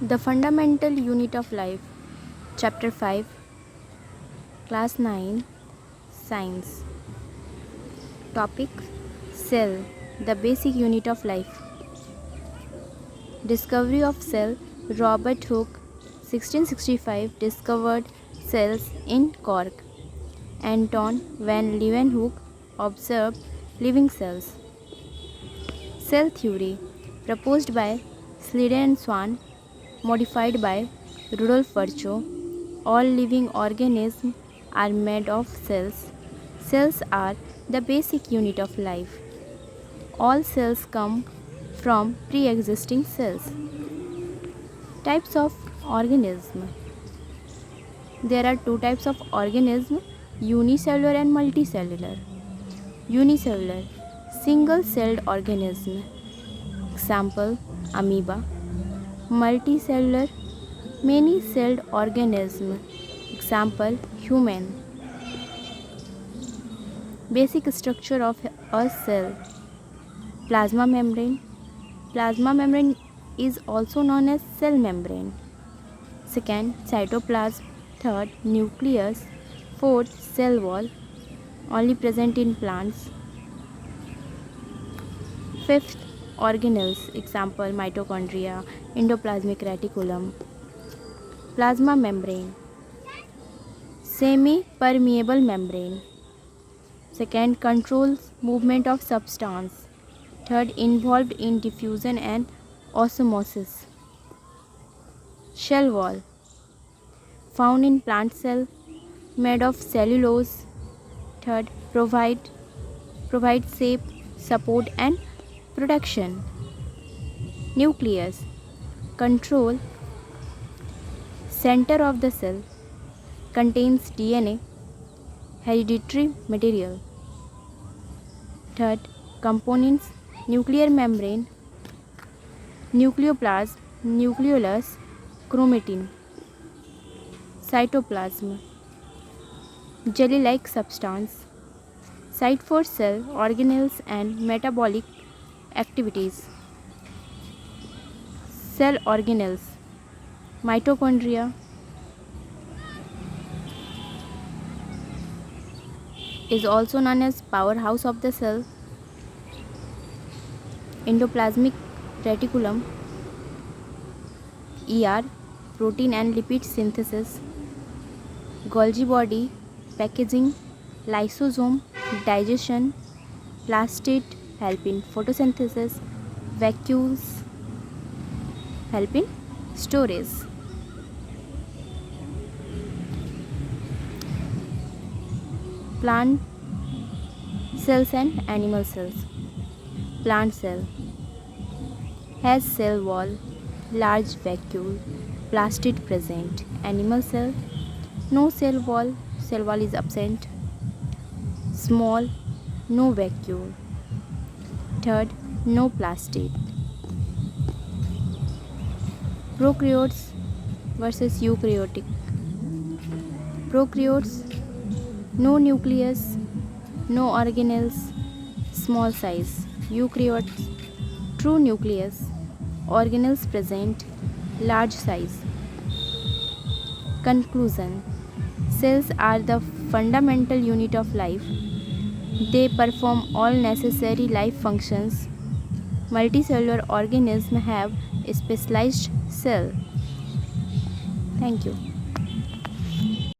The Fundamental Unit of Life, Chapter 5, Class 9, Science. Topic: Cell, the basic unit of life. Discovery of cell. Robert Hooke, 1665, discovered cells in Cork. Anton van Leeuwenhoek observed living cells. Cell theory, proposed by Sliden and Swan, modified by Rudolf Virchow. All living organisms are made of cells. Cells are the basic unit of life. All cells come from pre-existing cells. Types of organism. There are two types of organism, unicellular and multicellular. Unicellular, single-celled organism. Example, amoeba. Multicellular, many-celled organism. Example, human. Basic structure of a cell. Plasma membrane. Plasma membrane is also known as cell membrane. Second, cytoplasm. Third, nucleus. Fourth, cell wall, only present in plants. Fifth, organelles. Example, mitochondria, endoplasmic reticulum. Plasma membrane, semi-permeable membrane. Second, controls movement of substance. Third, involved in diffusion and osmosis. Shell wall, found in plant cell, made of cellulose. Third, provide shape, support and protection. Nucleus, control center of the cell, contains DNA, hereditary material. Third, components, nuclear membrane, nucleoplasm, nucleolus, chromatin. Cytoplasm, jelly-like substance, site for cell, organelles and metabolic activities. Cell organelles, mitochondria, is also known as powerhouse of the cell. Endoplasmic reticulum, ER, protein and lipid synthesis. Golgi body, packaging. Lysosome, digestion. Plastid, help in photosynthesis. Vacuoles, help in storage. Plant cells and animal cells. Plant cell has cell wall, large vacuole, plastid present. Animal cell, no cell wall is absent. Small, no vacuole. Third, no plastid. Prokaryotes versus eukaryotic. Prokaryotes, no nucleus, no organelles, small size. Eukaryotes, true nucleus, organelles present, large size. Conclusion. Cells are the fundamental unit of life. They perform all necessary life functions. Multicellular organisms have a specialized cell. Thank you.